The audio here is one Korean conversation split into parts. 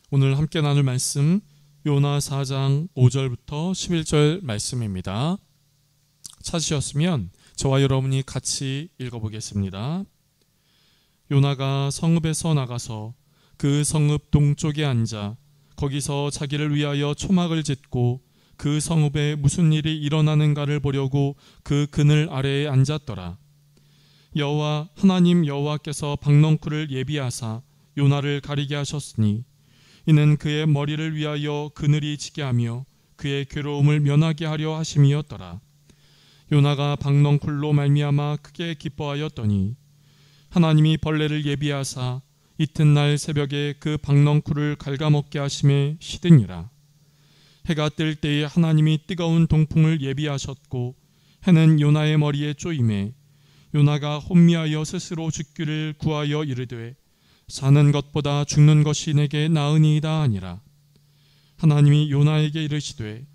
오늘 함께 나눌 말씀 요나 4장 5절부터 11절 말씀입니다. 찾으셨으면 저와 여러분이 같이 읽어보겠습니다. 요나가 성읍에서 나가서 그 성읍 동쪽에 앉아 거기서 자기를 위하여 초막을 짓고 그 성읍에 무슨 일이 일어나는가를 보려고 그 그늘 아래에 앉았더라. 여호와 하나님 여호와께서 박넝쿨을 예비하사 요나를 가리게 하셨으니 이는 그의 머리를 위하여 그늘이 지게 하며 그의 괴로움을 면하게 하려 하심이었더라. 요나가 박넝쿨로 말미암아 크게 기뻐하였더니 하나님이 벌레를 예비하사 이튿날 새벽에 그 박넝쿨을 갉아먹게 하심에 시드니라. 해가 뜰 때에 하나님이 뜨거운 동풍을 예비하셨고 해는 요나의 머리에 쪼임에 요나가 혼미하여 스스로 죽기를 구하여 이르되 사는 것보다 죽는 것이 내게 나으니이다 하니라. 하나님이 요나에게 이르시되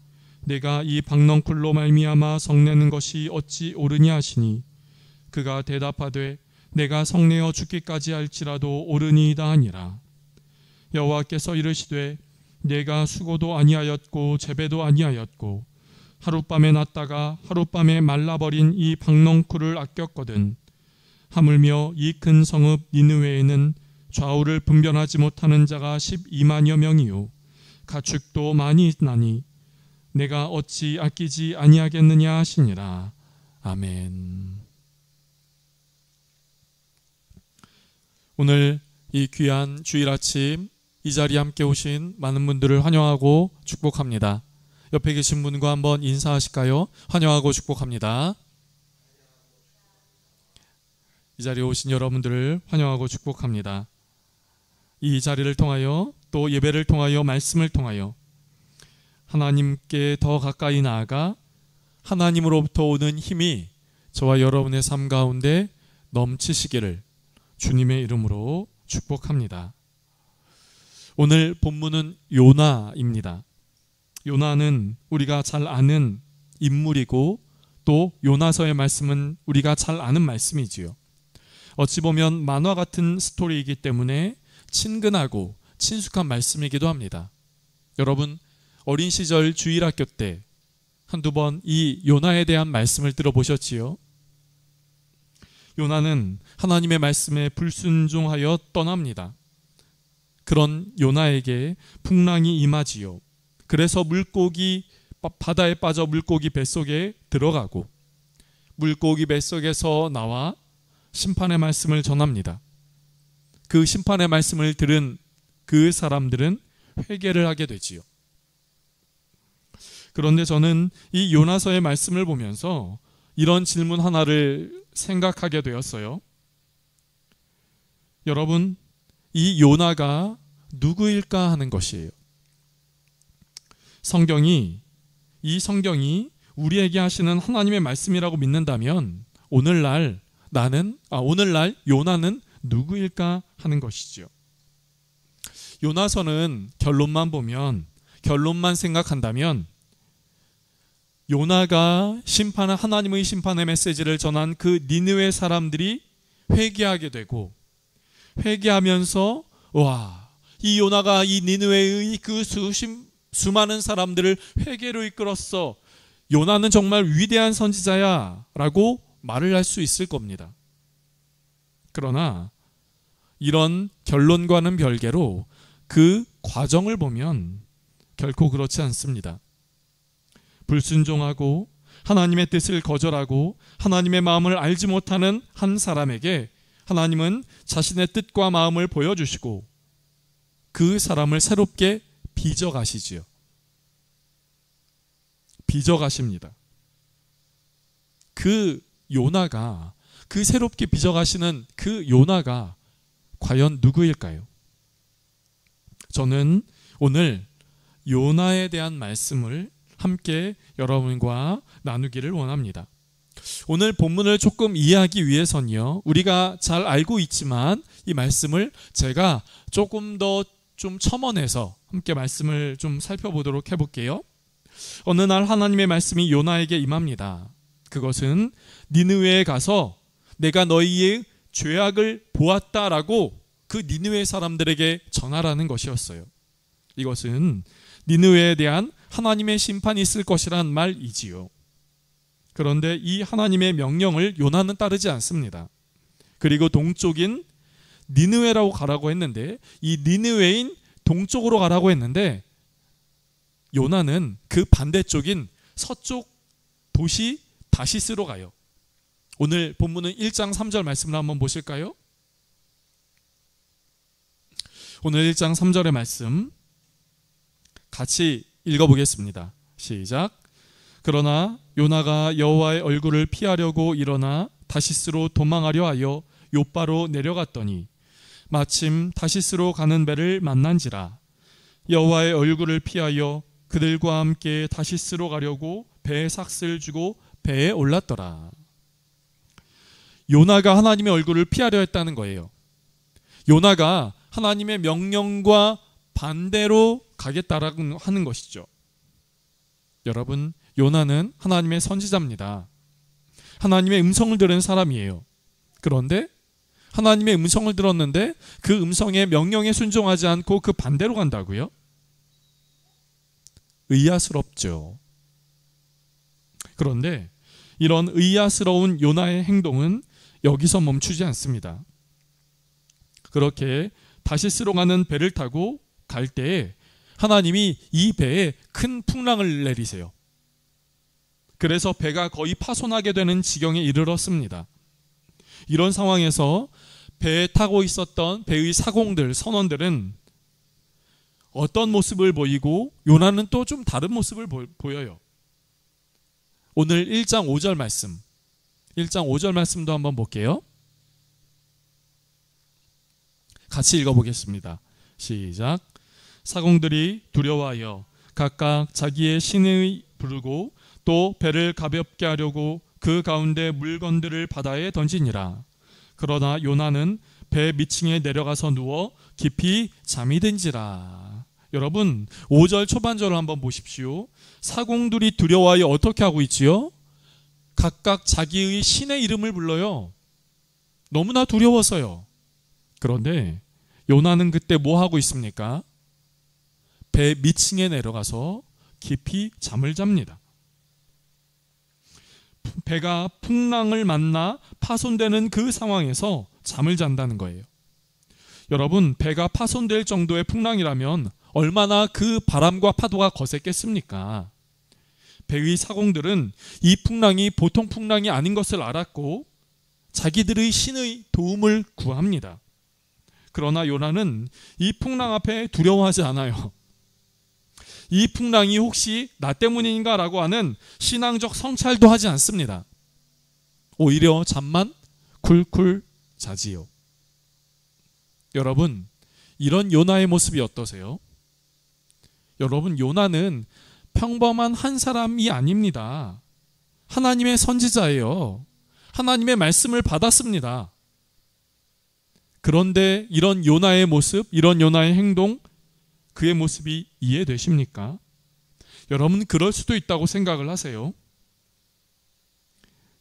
내가 이 박넝쿨로 말미암아 성내는 것이 어찌 옳으냐 하시니 그가 대답하되 내가 성내어 죽기까지 할지라도 옳으니이다 하니라. 여호와께서 이르시되 내가 수고도 아니하였고 재배도 아니하였고 하룻밤에 났다가 하룻밤에 말라버린 이 박넝쿨을 아꼈거든. 하물며 이 큰 성읍 니느웨에는 좌우를 분별하지 못하는 자가 12만여 명이요 가축도 많이 있나니 내가 어찌 아끼지 아니하겠느냐 하시니라. 아멘. 오늘 이 귀한 주일 아침 이 자리에 함께 오신 많은 분들을 환영하고 축복합니다. 옆에 계신 분과 한번 인사하실까요? 환영하고 축복합니다. 이 자리에 오신 여러분들을 환영하고 축복합니다. 이 자리를 통하여 또 예배를 통하여 말씀을 통하여 하나님께 더 가까이 나아가 하나님으로부터 오는 힘이 저와 여러분의 삶 가운데 넘치시기를 주님의 이름으로 축복합니다. 오늘 본문은 요나입니다. 요나는 우리가 잘 아는 인물이고 또 요나서의 말씀은 우리가 잘 아는 말씀이지요. 어찌 보면 만화 같은 스토리이기 때문에 친근하고 친숙한 말씀이기도 합니다. 여러분 어린 시절 주일학교 때 한두 번 이 요나에 대한 말씀을 들어보셨지요? 요나는 하나님의 말씀에 불순종하여 떠납니다. 그런 요나에게 풍랑이 임하지요. 그래서 물고기 바다에 빠져 물고기 뱃속에 들어가고 물고기 뱃속에서 나와 심판의 말씀을 전합니다. 그 심판의 말씀을 들은 그 사람들은 회개를 하게 되지요. 그런데 저는 이 요나서의 말씀을 보면서 이런 질문 하나를 생각하게 되었어요. 여러분, 이 요나가 누구일까 하는 것이에요. 이 성경이 우리에게 하시는 하나님의 말씀이라고 믿는다면 오늘날 요나는 누구일까 하는 것이죠. 요나서는 결론만 생각한다면 요나가 하나님의 심판의 메시지를 전한 그 니느웨 사람들이 회개하게 되고 회개하면서 이 요나가 이 니느웨의 그 수많은 사람들을 회개로 이끌었어. 요나는 정말 위대한 선지자야 라고 말을 할 수 있을 겁니다. 그러나 이런 결론과는 별개로 그 과정을 보면 결코 그렇지 않습니다. 불순종하고 하나님의 뜻을 거절하고 하나님의 마음을 알지 못하는 한 사람에게 하나님은 자신의 뜻과 마음을 보여주시고 그 사람을 새롭게 빚어가시지요. 빚어가십니다. 그 새롭게 빚어가시는 그 요나가 과연 누구일까요? 저는 오늘 요나에 대한 말씀을 함께 여러분과 나누기를 원합니다. 오늘 본문을 조금 이해하기 위해서는요, 우리가 잘 알고 있지만 이 말씀을 제가 조금 더 좀 첨언해서 함께 말씀을 좀 살펴보도록 해볼게요. 어느 날 하나님의 말씀이 요나에게 임합니다. 그것은 니느웨에 가서 내가 너희의 죄악을 보았다라고 그 니느웨 사람들에게 전하라는 것이었어요. 이것은 니느웨에 대한 하나님의 심판이 있을 것이란 말이지요. 그런데 이 하나님의 명령을 요나는 따르지 않습니다. 그리고 동쪽인 니느웨라고 가라고 했는데, 이 니느웨인 동쪽으로 가라고 했는데 요나는 그 반대쪽인 서쪽 도시 다시스로 가요. 오늘 본문은 1장 3절 말씀을 한번 보실까요? 오늘 1장 3절의 말씀 같이 읽어보겠습니다. 시작. 그러나 요나가 여호와의 얼굴을 피하려고 일어나 다시스로 도망하려 하여 욥바로 내려갔더니 마침 다시스로 가는 배를 만난지라. 여호와의 얼굴을 피하여 그들과 함께 다시스로 가려고 배에 삭슬 주고 배에 올랐더라. 요나가 하나님의 얼굴을 피하려 했다는 거예요. 요나가 하나님의 명령과 반대로 가겠다라고 하는 것이죠. 여러분, 요나는 하나님의 선지자입니다. 하나님의 음성을 들은 사람이에요. 그런데 하나님의 음성을 들었는데 그 음성의 명령에 순종하지 않고 그 반대로 간다고요? 의아스럽죠. 그런데 이런 의아스러운 요나의 행동은 여기서 멈추지 않습니다. 그렇게 다시스로 가는 배를 타고 갈 때에 하나님이 이 배에 큰 풍랑을 내리세요. 그래서 배가 거의 파손하게 되는 지경에 이르렀습니다. 이런 상황에서 배에 타고 있었던 배의 사공들, 선원들은 어떤 모습을 보이고 요나는 또 좀 다른 모습을 보여요. 오늘 1장 5절 말씀, 1장 5절 말씀도 한번 볼게요. 같이 읽어보겠습니다. 시작. 사공들이 두려워하여 각각 자기의 신을 부르고 또 배를 가볍게 하려고 그 가운데 물건들을 바다에 던지니라. 그러나 요나는 배 밑층에 내려가서 누워 깊이 잠이 든지라. 여러분, 5절 초반절을 한번 보십시오. 사공들이 두려워하여 어떻게 하고 있지요? 각각 자기의 신의 이름을 불러요. 너무나 두려워서요. 그런데 요나는 그때 뭐 하고 있습니까? 배 밑층에 내려가서 깊이 잠을 잡니다. 배가 풍랑을 만나 파손되는 그 상황에서 잠을 잔다는 거예요. 여러분, 배가 파손될 정도의 풍랑이라면 얼마나 그 바람과 파도가 거셌겠습니까? 배의 사공들은 이 풍랑이 보통 풍랑이 아닌 것을 알았고 자기들의 신의 도움을 구합니다. 그러나 요나는 이 풍랑 앞에 두려워하지 않아요. 이 풍랑이 혹시 나 때문인가 라고 하는 신앙적 성찰도 하지 않습니다. 오히려 잠만 쿨쿨 자지요. 여러분, 이런 요나의 모습이 어떠세요? 여러분, 요나는 평범한 한 사람이 아닙니다. 하나님의 선지자예요. 하나님의 말씀을 받았습니다. 그런데 이런 요나의 모습, 이런 요나의 행동, 그의 모습이 이해되십니까? 여러분, 그럴 수도 있다고 생각을 하세요.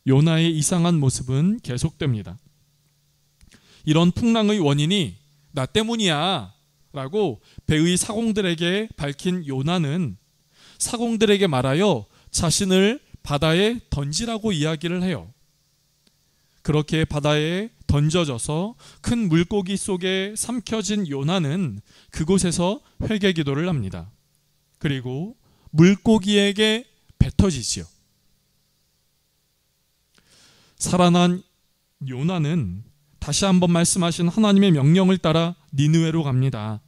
요나의 이상한 모습은 계속됩니다. 이런 풍랑의 원인이 나 때문이야 라고 배의 사공들에게 밝힌 요나는 사공들에게 말하여 자신을 바다에 던지라고 이야기를 해요. 그렇게 바다에 던져져서 큰 물고기 속에 삼켜진 요나는 그곳에서 회개 기도를 합니다. 그리고 물고기에게 뱉어지지요. 살아난 요나는 다시 한번 말씀하신 하나님의 명령을 따라 니느웨로 갑니다.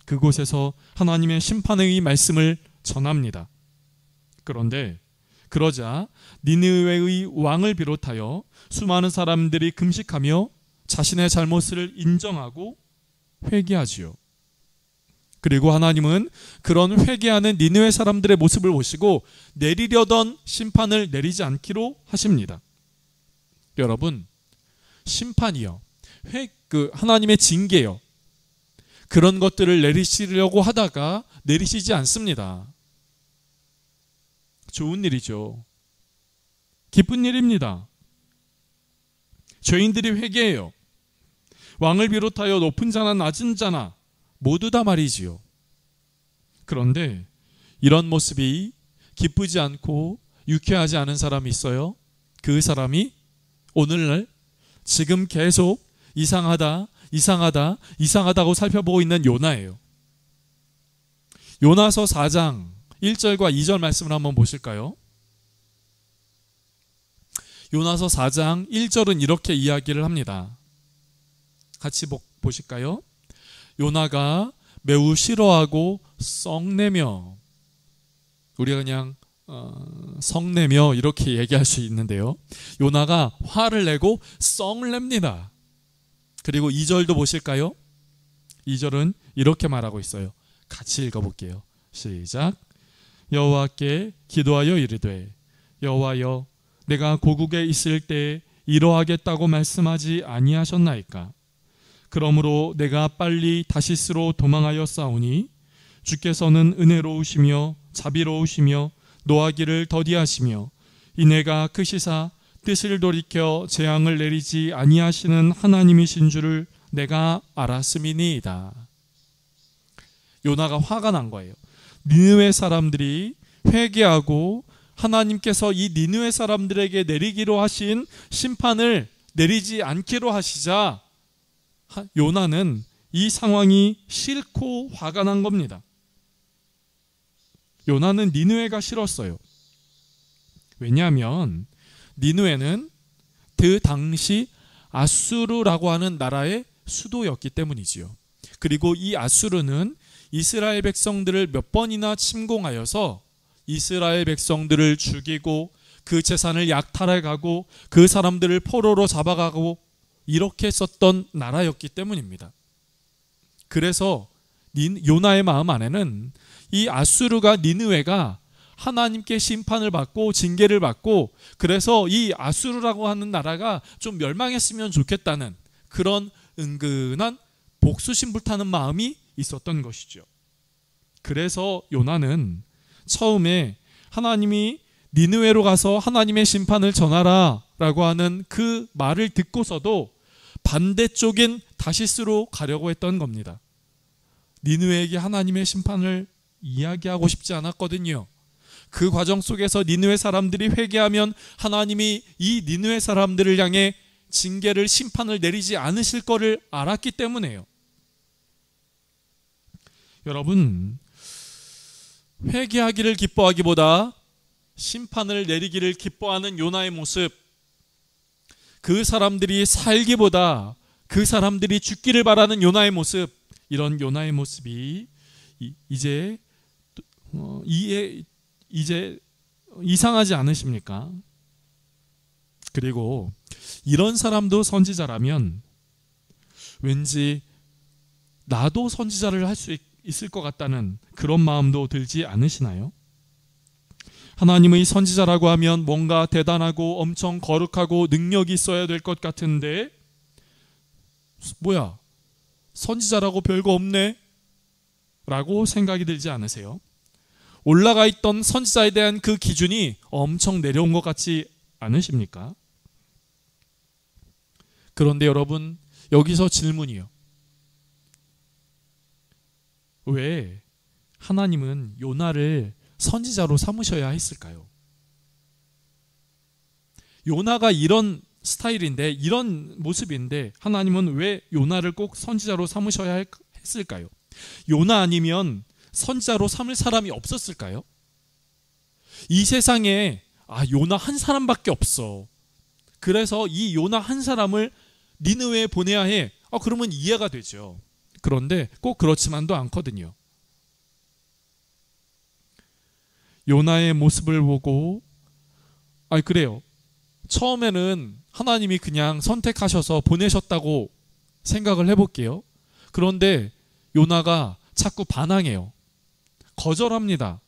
그곳에서 하나님의 심판의 말씀을 전합니다. 그런데 그러자 니느웨의 왕을 비롯하여 수많은 사람들이 금식하며 자신의 잘못을 인정하고 회개하지요. 그리고 하나님은 그런 회개하는 니느웨 사람들의 모습을 보시고 내리려던 심판을 내리지 않기로 하십니다. 여러분, 심판이요, 하나님의 징계요, 그런 것들을 내리시려고 하다가 내리시지 않습니다. 좋은 일이죠. 기쁜 일입니다. 죄인들이 회개해요. 왕을 비롯하여 높은 자나 낮은 자나 모두 다 말이지요. 그런데 이런 모습이 기쁘지 않고 유쾌하지 않은 사람이 있어요. 그 사람이 오늘날 지금 계속 이상하다고 살펴보고 있는 요나예요. 요나서 4장 1절과 2절 말씀을 한번 보실까요? 요나서 4장 1절은 이렇게 이야기를 합니다. 같이 보실까요? 요나가 매우 싫어하고 썩내며, 우리가 그냥 성내며 이렇게 얘기할 수 있는데요. 요나가 화를 내고 썩을 냅니다. 그리고 2절도 보실까요? 2절은 이렇게 말하고 있어요. 같이 읽어볼게요. 시작. 여호와께 기도하여 이르되 여호와여 내가 고국에 있을 때 이러하겠다고 말씀하지 아니하셨나이까. 그러므로 내가 빨리 다시스로 도망하여 싸우니 주께서는 은혜로우시며 자비로우시며 노하기를 더디하시며 이내가 크시사 뜻을 돌이켜 재앙을 내리지 아니하시는 하나님이신 줄을 내가 알았음이니이다. 요나가 화가 난 거예요. 니느웨 사람들이 회개하고 하나님께서 이 니느웨 사람들에게 내리기로 하신 심판을 내리지 않기로 하시자 요나는 이 상황이 싫고 화가 난 겁니다. 요나는 니느웨가 싫었어요. 왜냐하면 니느웨는 그 당시 아수르라고 하는 나라의 수도였기 때문이지요. 그리고 이 아수르는 이스라엘 백성들을 몇 번이나 침공하여서 이스라엘 백성들을 죽이고 그 재산을 약탈해가고 그 사람들을 포로로 잡아가고 이렇게 했었던 나라였기 때문입니다. 그래서 요나의 마음 안에는 이 아수르가 니느웨가 하나님께 심판을 받고 징계를 받고 그래서 이 아수르라고 하는 나라가 좀 멸망했으면 좋겠다는 그런 은근한 복수심 불타는 마음이 있었던 것이죠. 그래서 요나는 처음에 하나님이 니느웨로 가서 하나님의 심판을 전하라 라고 하는 그 말을 듣고서도 반대쪽인 다시스로 가려고 했던 겁니다. 니느웨에게 하나님의 심판을 이야기하고 싶지 않았거든요. 그 과정 속에서 니느웨 사람들이 회개하면 하나님이 이 니느웨 사람들을 향해 징계를 심판을 내리지 않으실 거를 알았기 때문에요. 여러분, 회개하기를 기뻐하기보다 심판을 내리기를 기뻐하는 요나의 모습, 그 사람들이 살기보다 그 사람들이 죽기를 바라는 요나의 모습, 이런 요나의 모습이 이제 이상하지 않으십니까? 그리고 이런 사람도 선지자라면 왠지 나도 선지자를 할 수 있을 것 같다는 그런 마음도 들지 않으시나요? 하나님의 선지자라고 하면 뭔가 대단하고 엄청 거룩하고 능력이 있어야 될 것 같은데 뭐야? 선지자라고 별거 없네? 라고 생각이 들지 않으세요? 올라가 있던 선지자에 대한 그 기준이 엄청 내려온 것 같지 않으십니까? 그런데 여러분, 여기서 질문이요. 왜 하나님은 요나를 선지자로 삼으셔야 했을까요? 요나가 이런 스타일인데, 이런 모습인데 하나님은 왜 요나를 꼭 선지자로 삼으셔야 했을까요? 요나 아니면 선지자로 삼을 사람이 없었을까요? 이 세상에 요나 한 사람밖에 없어. 그래서 이 요나 한 사람을 니느웨에 보내야 해. 그러면 이해가 되죠. 그런데 꼭 그렇지만도 않거든요. 요나의 모습을 보고 그래요. 처음에는 하나님이 그냥 선택하셔서 보내셨다고 생각을 해볼게요. 그런데 요나가 자꾸 반항해요. 거절합니다.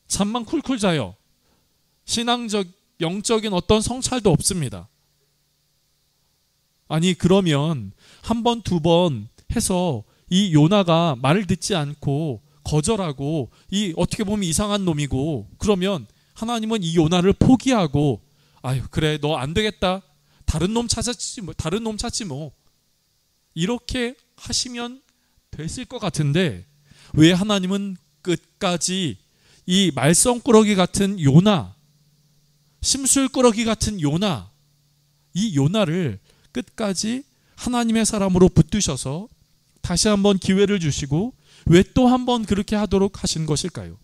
잠만 쿨쿨 자요. 신앙적, 영적인 어떤 성찰도 없습니다. 아니 그러면 한 번, 두 번 해서 이 요나가 말을 듣지 않고 거절하고 이 어떻게 보면 이상한 놈이고 그러면 하나님은 이 요나를 포기하고 그래 너 안 되겠다. 다른 놈 찾지 뭐. 이렇게 하시면 됐을 것 같은데 왜 하나님은 끝까지 이 말썽꾸러기 같은 요나, 심술꾸러기 같은 요나, 이 요나를 끝까지 하나님의 사람으로 붙드셔서 다시 한번 기회를 주시고 왜 또 한번 그렇게 하도록 하신 것일까요?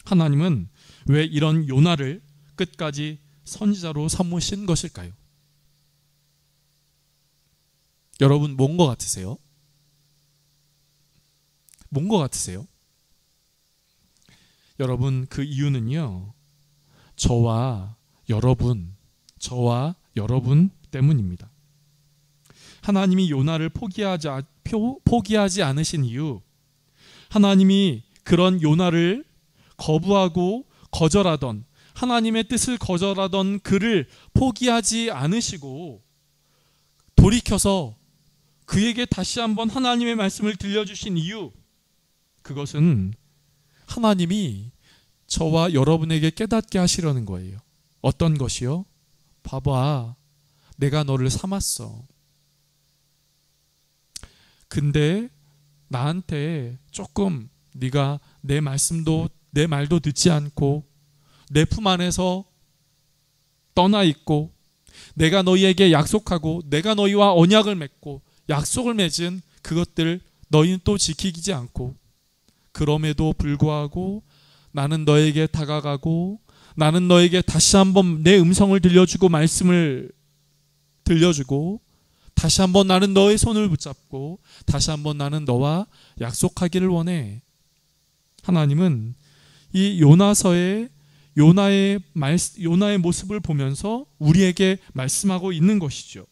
하나님은 왜 이런 요나를 끝까지 선지자로 삼으신 것일까요? 여러분, 뭔 것 같으세요? 뭔 것 같으세요? 여러분, 그 이유는요, 저와 여러분 때문입니다. 하나님이 요나를 포기하지 않으신 이유, 하나님이 그런 요나를 거부하고 거절하던, 하나님의 뜻을 거절하던 그를 포기하지 않으시고 돌이켜서 그에게 다시 한번 하나님의 말씀을 들려주신 이유, 그것은 하나님이 저와 여러분에게 깨닫게 하시려는 거예요. 어떤 것이요? 봐봐, 내가 너를 삼았어. 근데 나한테 조금 네가 내 말도 듣지 않고 내 품 안에서 떠나 있고, 내가 너희에게 약속하고 내가 너희와 언약을 맺고 약속을 맺은 그것들 너희는 또 지키지 않고, 그럼에도 불구하고 나는 너에게 다가가고 나는 너에게 다시 한번 내 음성을 들려주고 말씀을 들려주고 다시 한번 나는 너의 손을 붙잡고 다시 한번 나는 너와 약속하기를 원해. 하나님은 이 요나의 모습을 보면서 우리에게 말씀하고 있는 것이죠.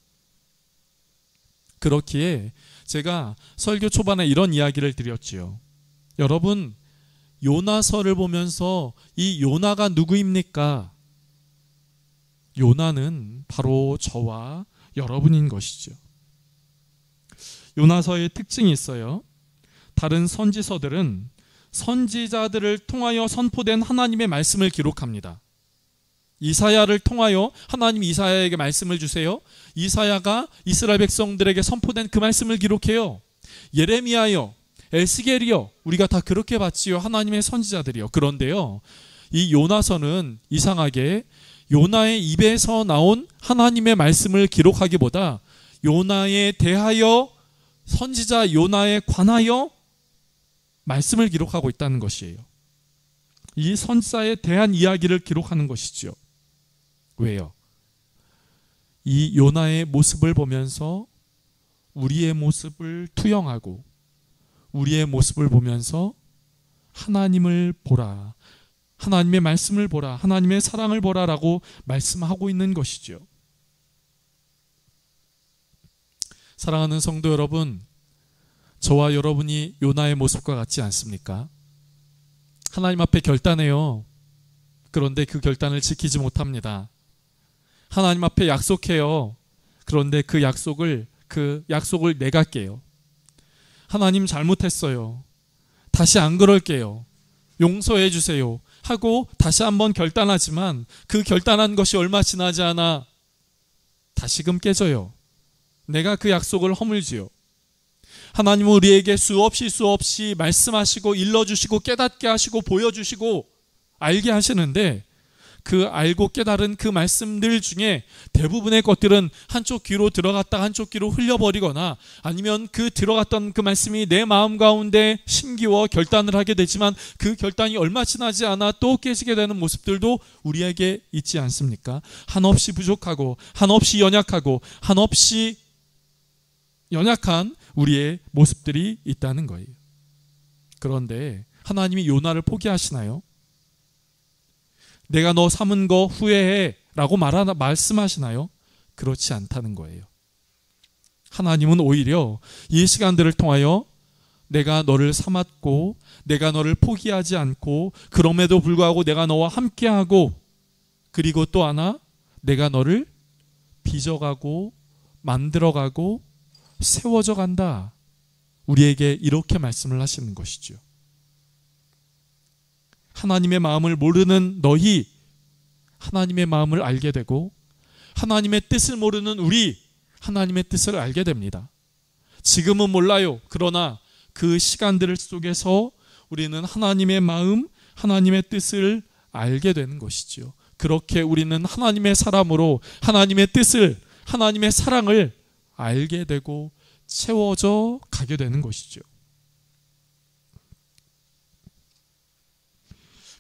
그렇기에 제가 설교 초반에 이런 이야기를 드렸지요. 여러분, 요나서를 보면서 이 요나가 누구입니까? 요나는 바로 저와 여러분인 것이죠. 요나서의 특징이 있어요. 다른 선지서들은 선지자들을 통하여 선포된 하나님의 말씀을 기록합니다. 이사야를 통하여 하나님이 이사야에게 말씀을 주세요. 이사야가 이스라엘 백성들에게 선포된 그 말씀을 기록해요. 예레미야요, 에스겔이요, 우리가 다 그렇게 봤지요. 하나님의 선지자들이요. 그런데요, 이 요나서는 이상하게 요나의 입에서 나온 하나님의 말씀을 기록하기보다 요나에 대하여, 선지자 요나에 관하여 말씀을 기록하고 있다는 것이에요. 이 선지자에 대한 이야기를 기록하는 것이죠. 왜요? 이 요나의 모습을 보면서 우리의 모습을 투영하고 우리의 모습을 보면서 하나님을 보라, 하나님의 말씀을 보라, 하나님의 사랑을 보라라고 말씀하고 있는 것이죠. 사랑하는 성도 여러분, 저와 여러분이 요나의 모습과 같지 않습니까? 하나님 앞에 결단해요. 그런데 그 결단을 지키지 못합니다. 하나님 앞에 약속해요. 그런데 그 약속을 내가 깨요. 하나님 잘못했어요. 다시 안 그럴게요. 용서해 주세요 하고 다시 한번 결단하지만 그 결단한 것이 얼마 지나지 않아 다시금 깨져요. 내가 그 약속을 허물지요. 하나님은 우리에게 수없이 말씀하시고 일러주시고 깨닫게 하시고 보여주시고 알게 하시는데, 그 알고 깨달은 그 말씀들 중에 대부분의 것들은 한쪽 귀로 들어갔다 한쪽 귀로 흘려버리거나, 아니면 그 들어갔던 그 말씀이 내 마음 가운데 심기워 결단을 하게 되지만 그 결단이 얼마 지나지 않아 또 깨지게 되는 모습들도 우리에게 있지 않습니까? 한없이 부족하고 한없이 연약하고 한없이 연약한 우리의 모습들이 있다는 거예요. 그런데 하나님이 요나를 포기하시나요? 내가 너 삼은 거 후회해 라고 말씀하시나요? 그렇지 않다는 거예요. 하나님은 오히려 이 시간들을 통하여 내가 너를 삼았고 내가 너를 포기하지 않고 그럼에도 불구하고 내가 너와 함께하고, 그리고 또 하나 내가 너를 빚어가고 만들어가고 세워져 간다, 우리에게 이렇게 말씀을 하시는 것이죠. 하나님의 마음을 모르는 너희, 하나님의 마음을 알게 되고 하나님의 뜻을 모르는 우리, 하나님의 뜻을 알게 됩니다. 지금은 몰라요. 그러나 그 시간들 속에서 우리는 하나님의 마음, 하나님의 뜻을 알게 되는 것이지요. 그렇게 우리는 하나님의 사람으로 하나님의 뜻을, 하나님의 사랑을 알게 되고 채워져 가게 되는 것이죠.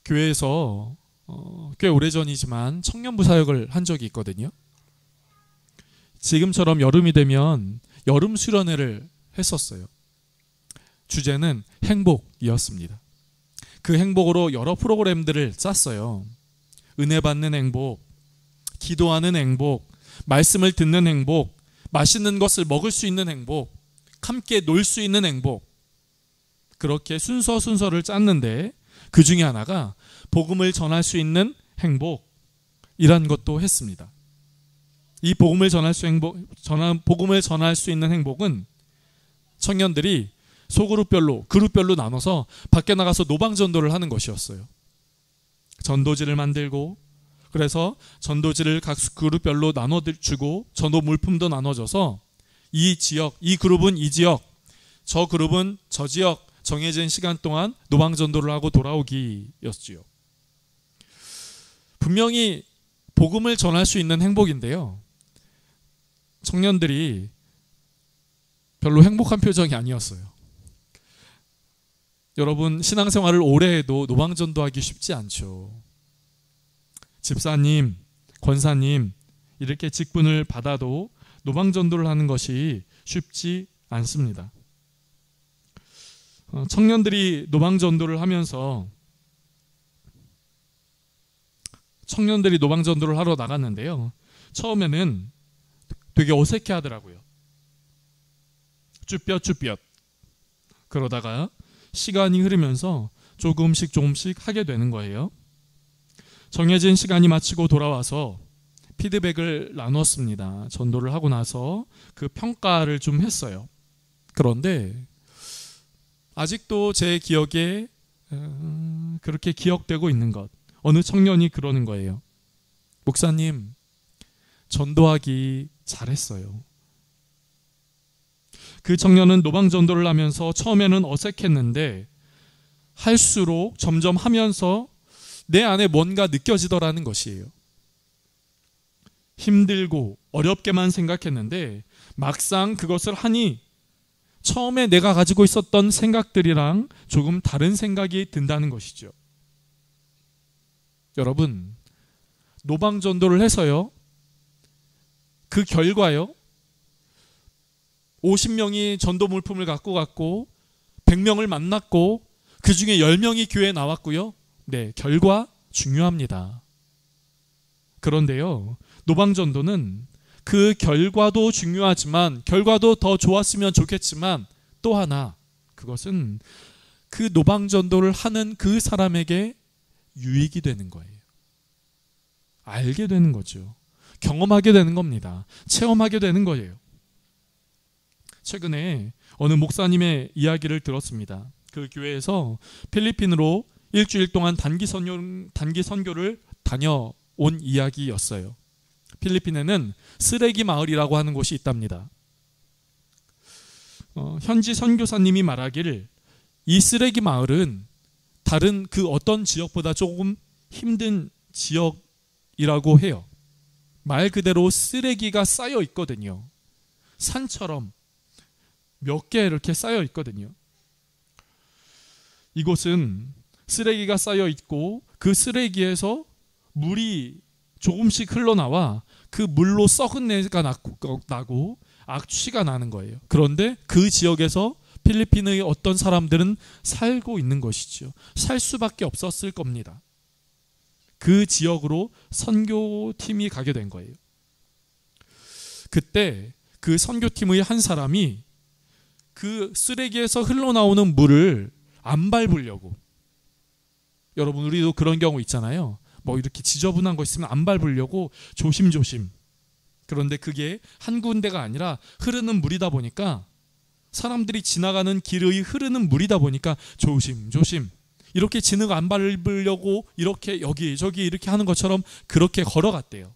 교회에서 꽤 오래전이지만 청년부 사역을 한 적이 있거든요. 지금처럼 여름이 되면 여름 수련회를 했었어요. 주제는 행복이었습니다. 그 행복으로 여러 프로그램들을 짰어요. 은혜 받는 행복, 기도하는 행복, 말씀을 듣는 행복, 맛있는 것을 먹을 수 있는 행복, 함께 놀 수 있는 행복, 그렇게 순서를 짰는데 그 중에 하나가 복음을 전할 수 있는 행복이란 것도 했습니다. 이 복음을 전할 수 있는 행복은 청년들이 그룹별로 나눠서 밖에 나가서 노방전도를 하는 것이었어요. 전도지를 만들고, 그래서 전도지를 각 그룹별로 나눠주고 전도 물품도 나눠줘서 이 지역, 이 그룹은 이 지역, 저 그룹은 저 지역, 정해진 시간 동안 노방전도를 하고 돌아오기였지요. 분명히 복음을 전할 수 있는 행복인데요, 청년들이 별로 행복한 표정이 아니었어요. 여러분, 신앙생활을 오래 해도 노방전도하기 쉽지 않죠. 집사님, 권사님 이렇게 직분을 받아도 노방전도를 하는 것이 쉽지 않습니다. 청년들이 노방전도를 하러 나갔는데요, 처음에는 되게 어색해 하더라고요. 쭈뼛쭈뼛. 그러다가 시간이 흐르면서 조금씩 하게 되는 거예요. 정해진 시간이 마치고 돌아와서 피드백을 나눴습니다. 전도를 하고 나서 그 평가를 좀 했어요. 그런데 아직도 제 기억에 그렇게 기억되고 있는 것, 어느 청년이 그러는 거예요. 목사님, 전도하기 잘했어요. 그 청년은 노방전도를 하면서 처음에는 어색했는데 할수록 점점 하면서 내 안에 뭔가 느껴지더라는 것이에요. 힘들고 어렵게만 생각했는데 막상 그것을 하니 처음에 내가 가지고 있었던 생각들이랑 조금 다른 생각이 든다는 것이죠. 여러분, 노방전도를 해서요, 그 결과요, 50명이 전도 물품을 갖고 갔고 100명을 만났고 그 중에 10명이 교회에 나왔고요. 네, 결과 중요합니다. 그런데요, 노방전도는 그 결과도 중요하지만, 결과도 더 좋았으면 좋겠지만, 또 하나, 그것은 그 노방전도를 하는 그 사람에게 유익이 되는 거예요. 알게 되는 거죠. 경험하게 되는 겁니다. 체험하게 되는 거예요. 최근에 어느 목사님의 이야기를 들었습니다. 그 교회에서 필리핀으로 일주일 동안 단기 선교를 다녀온 이야기였어요. 필리핀에는 쓰레기 마을이라고 하는 곳이 있답니다. 현지 선교사님이 말하기를 이 쓰레기 마을은 다른 그 어떤 지역보다 조금 힘든 지역이라고 해요. 말 그대로 쓰레기가 쌓여 있거든요. 산처럼 몇 개 이렇게 쌓여 있거든요. 이곳은 쓰레기가 쌓여 있고 그 쓰레기에서 물이 조금씩 흘러나와 그 물로 썩은 내가 나고 악취가 나는 거예요. 그런데 그 지역에서 필리핀의 어떤 사람들은 살고 있는 것이죠. 살 수밖에 없었을 겁니다. 그 지역으로 선교팀이 가게 된 거예요. 그때 그 선교팀의 한 사람이 그 쓰레기에서 흘러나오는 물을 안 밟으려고, 여러분 우리도 그런 경우 있잖아요. 뭐 이렇게 지저분한 거 있으면 안 밟으려고 조심조심. 그런데 그게 한 군데가 아니라 흐르는 물이다 보니까, 사람들이 지나가는 길의 흐르는 물이다 보니까 조심조심 이렇게 진흙 안 밟으려고 이렇게 여기저기 이렇게 하는 것처럼 그렇게 걸어갔대요.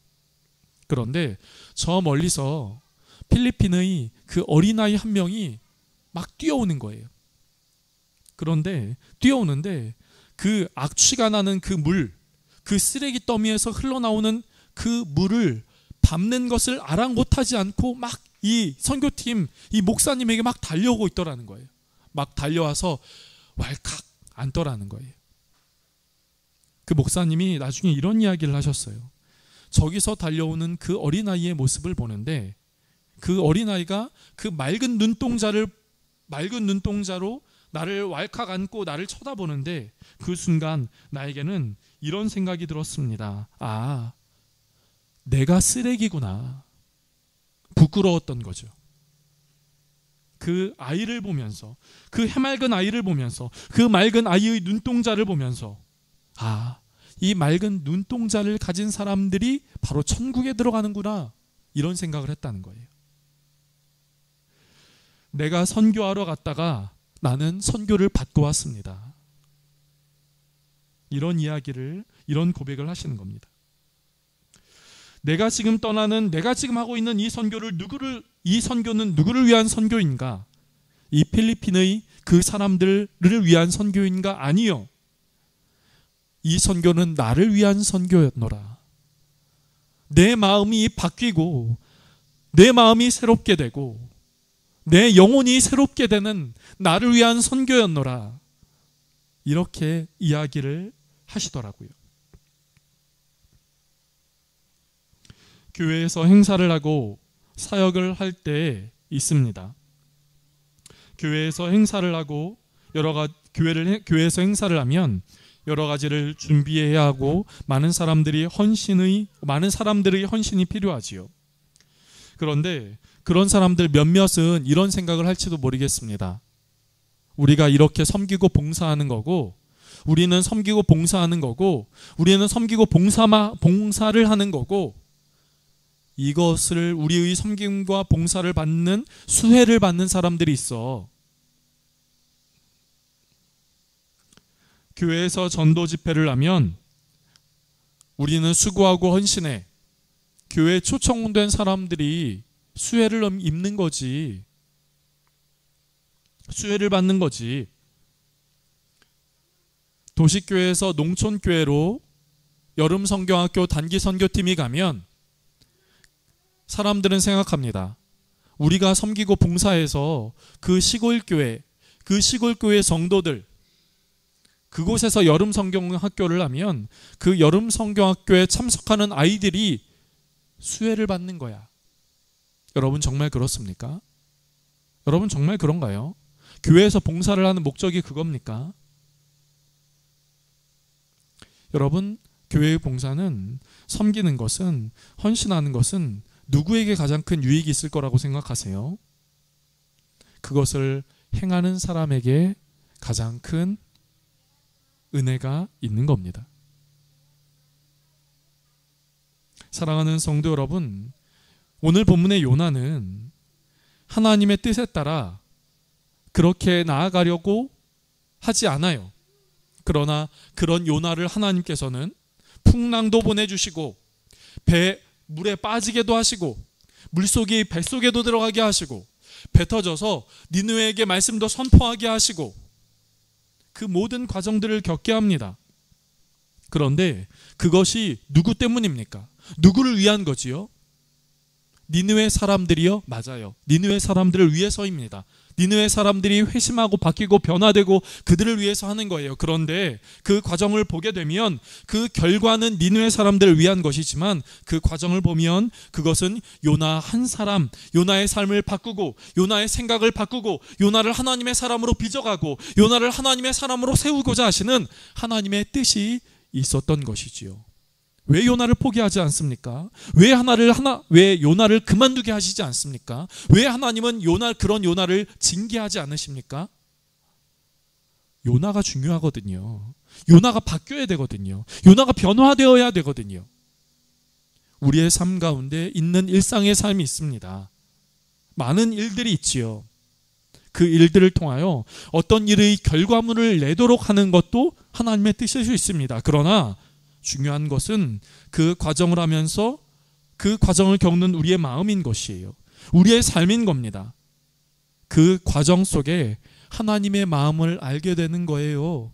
그런데 저 멀리서 필리핀의 그 어린아이 한 명이 막 뛰어오는 거예요. 그런데 뛰어오는데 그 악취가 나는 그 물, 그 쓰레기 더미에서 흘러나오는 그 물을 밟는 것을 아랑곳하지 않고 막 이 선교팀, 이 목사님에게 막 달려오고 있더라는 거예요. 막 달려와서 왈칵 앉더라는 거예요. 그 목사님이 나중에 이런 이야기를 하셨어요. 저기서 달려오는 그 어린아이의 모습을 보는데 그 어린아이가 그 맑은 눈동자로 나를 왈칵 안고 나를 쳐다보는데 그 순간 나에게는 이런 생각이 들었습니다. 아, 내가 쓰레기구나. 부끄러웠던 거죠. 그 아이를 보면서, 그 해맑은 아이를 보면서, 그 맑은 아이의 눈동자를 보면서, 아, 이 맑은 눈동자를 가진 사람들이 바로 천국에 들어가는구나, 이런 생각을 했다는 거예요. 내가 선교하러 갔다가 나는 선교를 받고 왔습니다. 이런 이야기를, 이런 고백을 하시는 겁니다. 내가 지금 하고 있는 이 선교는 누구를 위한 선교인가? 이 필리핀의 그 사람들을 위한 선교인가? 아니요. 이 선교는 나를 위한 선교였노라. 내 마음이 바뀌고 내 마음이 새롭게 되고 내 영혼이 새롭게 되는 나를 위한 선교였노라. 이렇게 이야기를 하시더라고요. 교회에서 행사를 하고 사역을 할 때 있습니다. 교회에서 행사를 하고 교회에서 행사를 하면 여러 가지를 준비해야 하고 많은 사람들의 헌신이 필요하지요. 그런데 그런 사람들 몇몇은 이런 생각을 할지도 모르겠습니다. 우리가 이렇게 섬기고 봉사하는 거고, 우리는 섬기고 봉사하는 거고, 우리는 섬기고 봉사를 하는 거고, 이것을 우리의 섬김과 봉사를 받는 수혜를 받는 사람들이 있어. 교회에서 전도 집회를 하면 우리는 수고하고 헌신해. 교회에 초청된 사람들이 수혜를 입는 거지. 수혜를 받는 거지. 도시교회에서 농촌교회로 여름 선교학교 단기 선교팀이 가면 사람들은 생각합니다. 우리가 섬기고 봉사해서 그 시골교회 성도들, 그곳에서 여름 성경학교를 하면 그 여름 성경학교에 참석하는 아이들이 수혜를 받는 거야. 여러분 정말 그렇습니까? 여러분 정말 그런가요? 교회에서 봉사를 하는 목적이 그겁니까? 여러분, 교회의 봉사는, 섬기는 것은, 헌신하는 것은 누구에게 가장 큰 유익이 있을 거라고 생각하세요? 그것을 행하는 사람에게 가장 큰 은혜가 있는 겁니다. 사랑하는 성도 여러분, 오늘 본문의 요나는 하나님의 뜻에 따라 그렇게 나아가려고 하지 않아요. 그러나 그런 요나를 하나님께서는 풍랑도 보내주시고 물에 빠지게도 하시고 물속이 뱃속에도 들어가게 하시고 배 터져서 니느웨에게 말씀도 선포하게 하시고 그 모든 과정들을 겪게 합니다. 그런데 그것이 누구 때문입니까? 누구를 위한 거지요? 니느웨 사람들이요? 맞아요. 니느웨 사람들을 위해서입니다. 니느웨 사람들이 회심하고 바뀌고 변화되고 그들을 위해서 하는 거예요. 그런데 그 과정을 보게 되면 그 결과는 니느웨 사람들을 위한 것이지만 그 과정을 보면 그것은 요나 한 사람, 요나의 삶을 바꾸고 요나의 생각을 바꾸고 요나를 하나님의 사람으로 빚어가고 요나를 하나님의 사람으로 세우고자 하시는 하나님의 뜻이 있었던 것이지요. 왜 요나를 포기하지 않습니까? 왜 요나를 그만두게 하시지 않습니까? 왜 하나님은 그런 요나를 징계하지 않으십니까? 요나가 중요하거든요. 요나가 바뀌어야 되거든요. 요나가 변화되어야 되거든요. 우리의 삶 가운데 있는 일상의 삶이 있습니다. 많은 일들이 있지요. 그 일들을 통하여 어떤 일의 결과물을 내도록 하는 것도 하나님의 뜻일 수 있습니다. 그러나 중요한 것은 그 과정을 하면서 그 과정을 겪는 우리의 마음인 것이에요. 우리의 삶인 겁니다. 그 과정 속에 하나님의 마음을 알게 되는 거예요.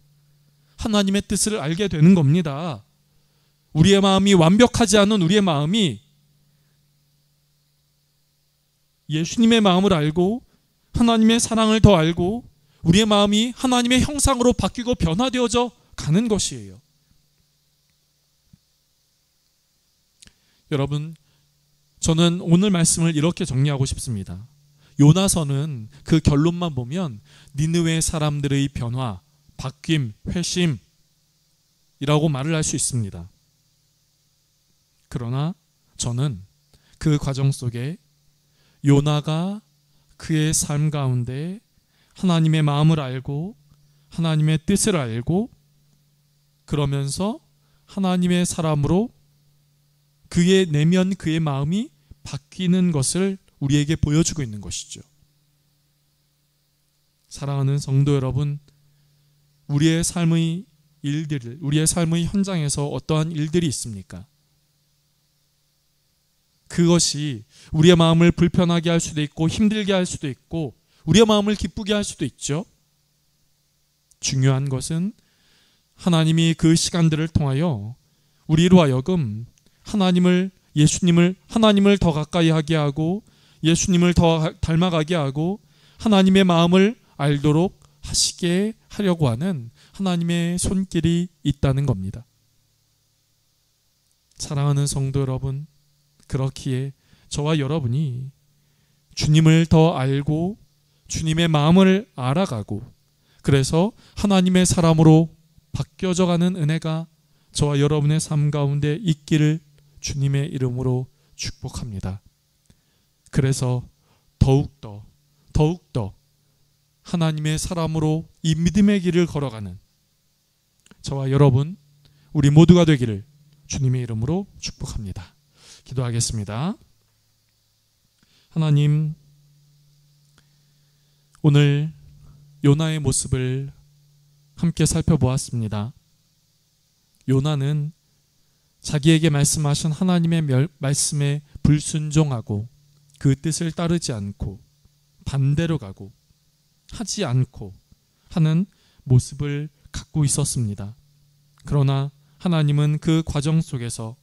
하나님의 뜻을 알게 되는 겁니다. 우리의 마음이 완벽하지 않은 우리의 마음이 예수님의 마음을 알고 하나님의 사랑을 더 알고 우리의 마음이 하나님의 형상으로 바뀌고 변화되어져 가는 것이에요. 여러분, 저는 오늘 말씀을 이렇게 정리하고 싶습니다. 요나서는 그 결론만 보면 니느웨 사람들의 변화, 바뀜, 회심이라고 말을 할 수 있습니다. 그러나 저는 그 과정 속에 요나가 그의 삶 가운데 하나님의 마음을 알고 하나님의 뜻을 알고 그러면서 하나님의 사람으로 그의 내면 그의 마음이 바뀌는 것을 우리에게 보여주고 있는 것이죠. 사랑하는 성도 여러분, 우리의 삶의 일들, 우리의 삶의 현장에서 어떠한 일들이 있습니까? 그것이 우리의 마음을 불편하게 할 수도 있고 힘들게 할 수도 있고 우리의 마음을 기쁘게 할 수도 있죠. 중요한 것은 하나님이 그 시간들을 통하여 우리로 하여금 하나님을 더 가까이 하게 하고 예수님을 더 닮아가게 하고 하나님의 마음을 알도록 하시게 하려고 하는 하나님의 손길이 있다는 겁니다. 사랑하는 성도 여러분, 그렇기에 저와 여러분이 주님을 더 알고 주님의 마음을 알아가고 그래서 하나님의 사람으로 바뀌어져 가는 은혜가 저와 여러분의 삶 가운데 있기를 주님의 이름으로 축복합니다. 그래서 더욱더 하나님의 사람으로 이 믿음의 길을 걸어가는 저와 여러분, 우리 모두가 되기를 주님의 이름으로 축복합니다. 기도하겠습니다. 하나님, 오늘 요나의 모습을 함께 살펴보았습니다. 요나는 자기에게 말씀하신 하나님의 말씀에 불순종하고 그 뜻을 따르지 않고 반대로 가고 하지 않고 하는 모습을 갖고 있었습니다. 그러나 하나님은 그 과정 속에서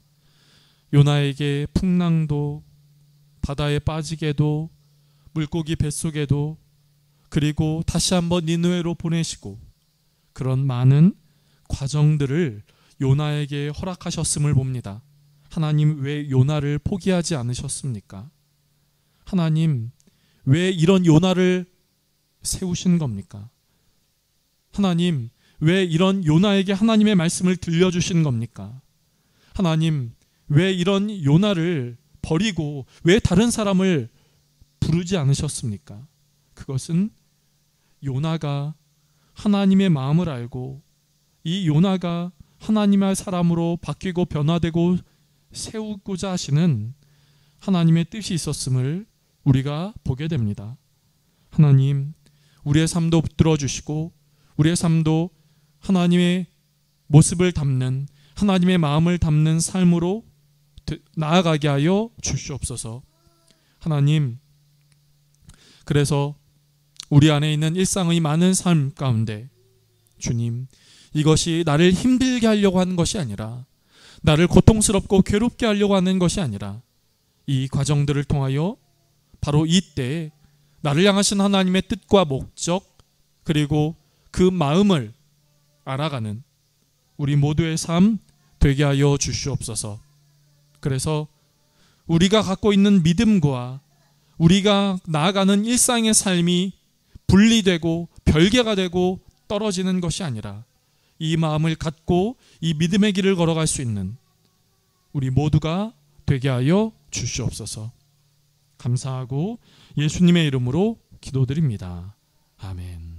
요나에게 풍랑도 바다에 빠지게도 물고기 뱃속에도 그리고 다시 한번 니느웨로 보내시고 그런 많은 과정들을 요나에게 허락하셨음을 봅니다. 하나님, 왜 요나를 포기하지 않으셨습니까? 하나님, 왜 이런 요나를 세우신 겁니까? 하나님, 왜 이런 요나에게 하나님의 말씀을 들려주신 겁니까? 하나님, 왜 이런 요나를 버리고 왜 다른 사람을 부르지 않으셨습니까? 그것은 요나가 하나님의 마음을 알고 이 요나가 하나님의 사람으로 바뀌고 변화되고 세우고자 하시는 하나님의 뜻이 있었음을 우리가 보게 됩니다. 하나님, 우리의 삶도 붙들어 주시고 우리의 삶도 하나님의 모습을 담는 하나님의 마음을 담는 삶으로 나아가게 하여 주시옵소서. 하나님, 그래서 우리 안에 있는 일상의 많은 삶 가운데 주님, 이것이 나를 힘들게 하려고 하는 것이 아니라 나를 고통스럽고 괴롭게 하려고 하는 것이 아니라 이 과정들을 통하여 바로 이때 나를 향하신 하나님의 뜻과 목적 그리고 그 마음을 알아가는 우리 모두의 삶 되게 하여 주시옵소서. 그래서 우리가 갖고 있는 믿음과 우리가 나아가는 일상의 삶이 분리되고 별개가 되고 떨어지는 것이 아니라 이 마음을 갖고 이 믿음의 길을 걸어갈 수 있는 우리 모두가 되게 하여 주시옵소서. 감사하고 예수님의 이름으로 기도드립니다. 아멘.